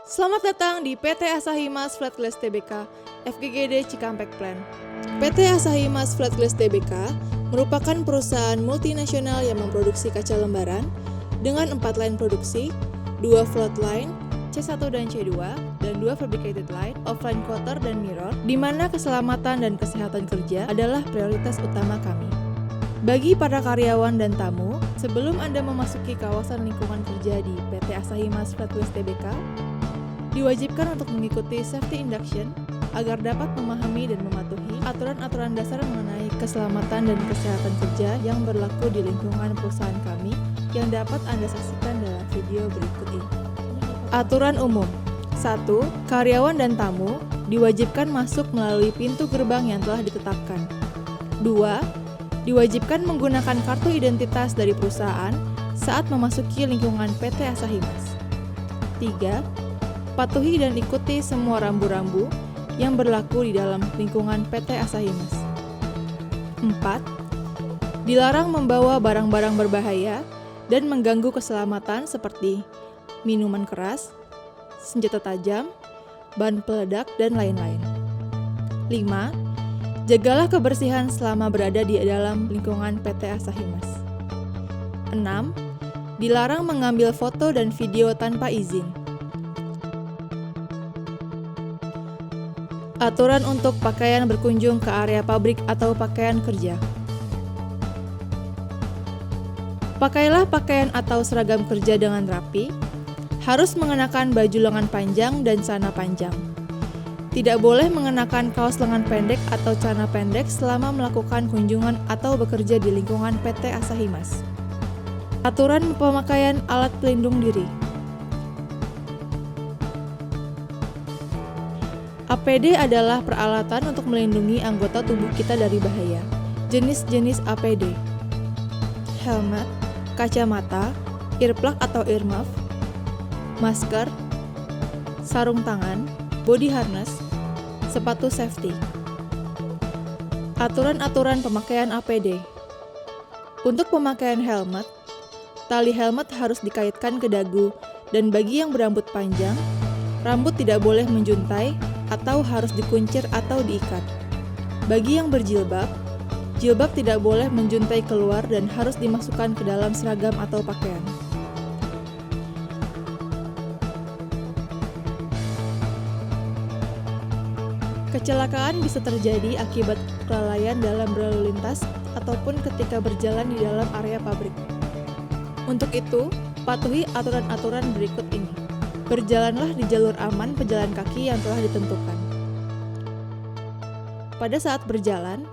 Selamat datang di PT Asahi Mas Flat Glass Tbk, FGGD Cikampek Plan. PT Asahi Mas Flat Glass Tbk merupakan perusahaan multinasional yang memproduksi kaca lembaran dengan 4 line produksi, 2 float line, C1 dan C2, dan 2 fabricated line, offline quarter dan mirror, di mana keselamatan dan kesehatan kerja adalah prioritas utama kami. Bagi para karyawan dan tamu, sebelum Anda memasuki kawasan lingkungan kerja di PT Asahi Mas Flat Glass Tbk, diwajibkan untuk mengikuti safety induction agar dapat memahami dan mematuhi aturan-aturan dasar mengenai keselamatan dan kesehatan kerja yang berlaku di lingkungan perusahaan kami yang dapat Anda saksikan dalam video berikut ini. Aturan umum. 1. Karyawan dan tamu diwajibkan masuk melalui pintu gerbang yang telah ditetapkan. 2. Diwajibkan menggunakan kartu identitas dari perusahaan saat memasuki lingkungan PT Asahi Mas. 3. Patuhi dan ikuti semua rambu-rambu yang berlaku di dalam lingkungan PT Asahi Mas. 4. Dilarang membawa barang-barang berbahaya dan mengganggu keselamatan seperti minuman keras, senjata tajam, bahan peledak, dan lain-lain. 5. Jagalah kebersihan selama berada di dalam lingkungan PT Asahi Mas. 6. Dilarang mengambil foto dan video tanpa izin. Aturan untuk pakaian berkunjung ke area pabrik atau pakaian kerja. Pakailah pakaian atau seragam kerja dengan rapi, harus mengenakan baju lengan panjang dan celana panjang. Tidak boleh mengenakan kaos lengan pendek atau celana pendek selama melakukan kunjungan atau bekerja di lingkungan PT Asahi Mas. Aturan pemakaian alat pelindung diri. APD adalah peralatan untuk melindungi anggota tubuh kita dari bahaya. Jenis-jenis APD: helmet, kacamata, earplug atau earmuff, masker, sarung tangan, body harness, sepatu safety. Aturan-aturan pemakaian APD. Untuk pemakaian helmet, tali helmet harus dikaitkan ke dagu, dan bagi yang berambut panjang, rambut tidak boleh menjuntai atau harus dikuncir atau diikat. Bagi yang berjilbab, jilbab tidak boleh menjuntai keluar dan harus dimasukkan ke dalam seragam atau pakaian. Kecelakaan bisa terjadi akibat kelalaian dalam berlalu lintas ataupun ketika berjalan di dalam area pabrik. Untuk itu, patuhi aturan-aturan berikut ini. Berjalanlah di jalur aman pejalan kaki yang telah ditentukan. Pada saat berjalan,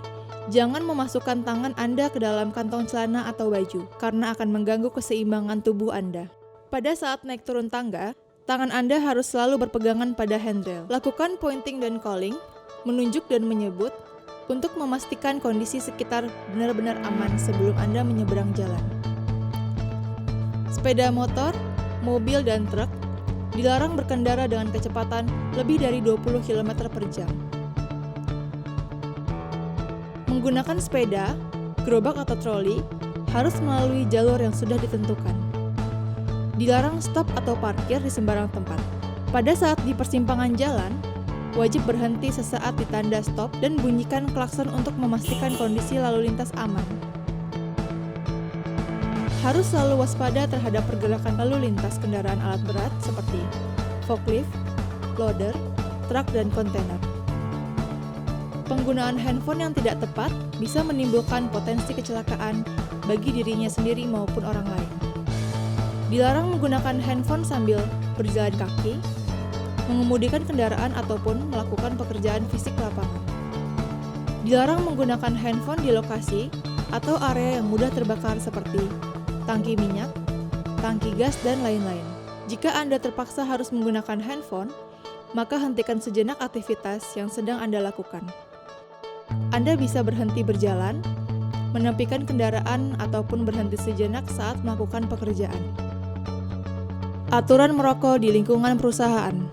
jangan memasukkan tangan Anda ke dalam kantong celana atau baju, karena akan mengganggu keseimbangan tubuh Anda. Pada saat naik turun tangga, tangan Anda harus selalu berpegangan pada handrail. Lakukan pointing dan calling, menunjuk dan menyebut, untuk memastikan kondisi sekitar benar-benar aman sebelum Anda menyeberang jalan. Sepeda motor, mobil, dan truk dilarang berkendara dengan kecepatan lebih dari 20 km per jam. Menggunakan sepeda, gerobak atau troli harus melalui jalur yang sudah ditentukan. Dilarang stop atau parkir di sembarang tempat. Pada saat di persimpangan jalan, wajib berhenti sesaat di tanda stop dan bunyikan klakson untuk memastikan kondisi lalu lintas aman. Harus selalu waspada terhadap pergerakan lalu lintas kendaraan alat berat seperti forklift, loader, truk, dan kontainer. Penggunaan handphone yang tidak tepat bisa menimbulkan potensi kecelakaan bagi dirinya sendiri maupun orang lain. Dilarang menggunakan handphone sambil berjalan kaki, mengemudikan kendaraan ataupun melakukan pekerjaan fisik lapangan. Dilarang menggunakan handphone di lokasi atau area yang mudah terbakar seperti tangki minyak, tangki gas, dan lain-lain. Jika Anda terpaksa harus menggunakan handphone, maka hentikan sejenak aktivitas yang sedang Anda lakukan. Anda bisa berhenti berjalan, menepikan kendaraan, ataupun berhenti sejenak saat melakukan pekerjaan. Aturan merokok di lingkungan perusahaan.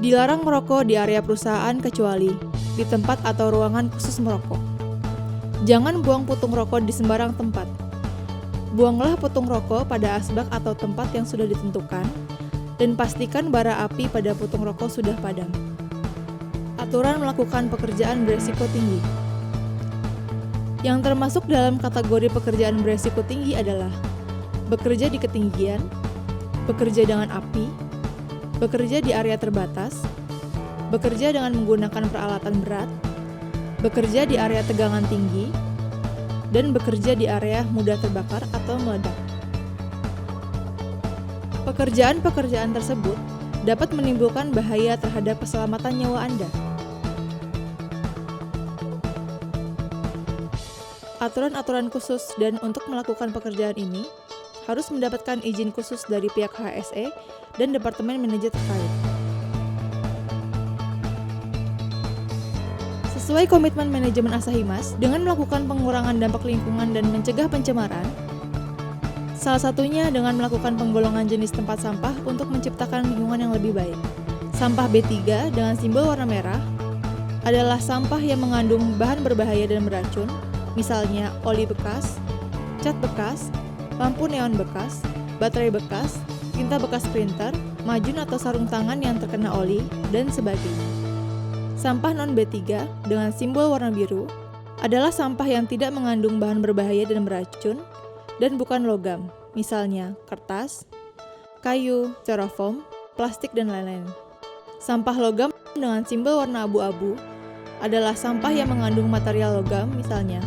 Dilarang merokok di area perusahaan kecuali di tempat atau ruangan khusus merokok. Jangan buang putung rokok di sembarang tempat. Buanglah putung rokok pada asbak atau tempat yang sudah ditentukan, dan pastikan bara api pada putung rokok sudah padam. Aturan melakukan pekerjaan beresiko tinggi. Yang termasuk dalam kategori pekerjaan beresiko tinggi adalah bekerja di ketinggian, bekerja dengan api, bekerja di area terbatas, bekerja dengan menggunakan peralatan berat, bekerja di area tegangan tinggi, dan bekerja di area mudah terbakar atau meledak. Pekerjaan-pekerjaan tersebut dapat menimbulkan bahaya terhadap keselamatan nyawa Anda. Aturan-aturan khusus dan untuk melakukan pekerjaan ini harus mendapatkan izin khusus dari pihak HSE dan Departemen Manajer terkait. Sesuai komitmen manajemen Asahimas dengan melakukan pengurangan dampak lingkungan dan mencegah pencemaran, salah satunya dengan melakukan penggolongan jenis tempat sampah untuk menciptakan lingkungan yang lebih baik. Sampah B3 dengan simbol warna merah adalah sampah yang mengandung bahan berbahaya dan beracun, misalnya oli bekas, cat bekas, lampu neon bekas, baterai bekas, tinta bekas printer, majun atau sarung tangan yang terkena oli, dan sebagainya. Sampah non-B3 dengan simbol warna biru adalah sampah yang tidak mengandung bahan berbahaya dan beracun dan bukan logam, misalnya kertas, kayu, styrofoam, plastik, dan lain-lain. Sampah logam dengan simbol warna abu-abu adalah sampah yang mengandung material logam, misalnya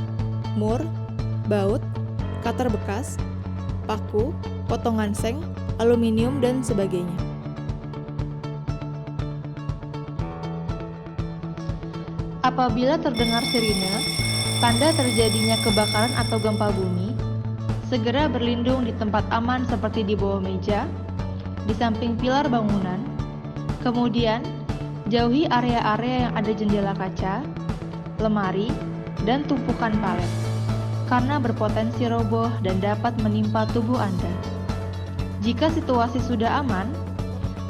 mur, baut, cutter bekas, paku, potongan seng, aluminium, dan sebagainya. Apabila terdengar sirine, tanda terjadinya kebakaran atau gempa bumi, segera berlindung di tempat aman seperti di bawah meja, di samping pilar bangunan, kemudian jauhi area-area yang ada jendela kaca, lemari, dan tumpukan palet, karena berpotensi roboh dan dapat menimpa tubuh Anda. Jika situasi sudah aman,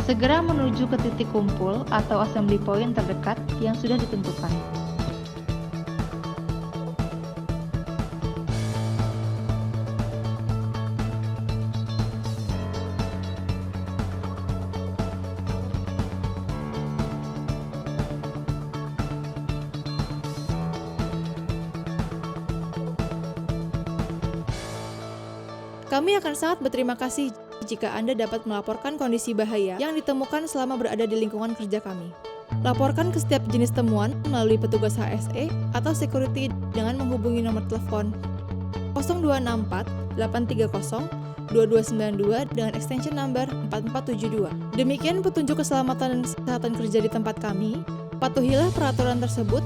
segera menuju ke titik kumpul atau assembly point terdekat yang sudah ditentukan. Kami akan sangat berterima kasih jika Anda dapat melaporkan kondisi bahaya yang ditemukan selama berada di lingkungan kerja kami. Laporkan ke setiap jenis temuan melalui petugas HSE atau security dengan menghubungi nomor telepon 0264 830 2292 dengan extension number 4472. Demikian petunjuk keselamatan dan kesehatan kerja di tempat kami. Patuhilah peraturan tersebut,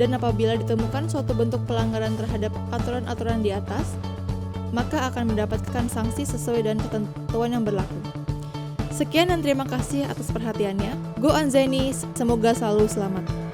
dan apabila ditemukan suatu bentuk pelanggaran terhadap aturan-aturan di atas, maka akan mendapatkan sanksi sesuai dengan ketentuan yang berlaku. Sekian dan terima kasih atas perhatiannya. Go Anzani, semoga selalu selamat.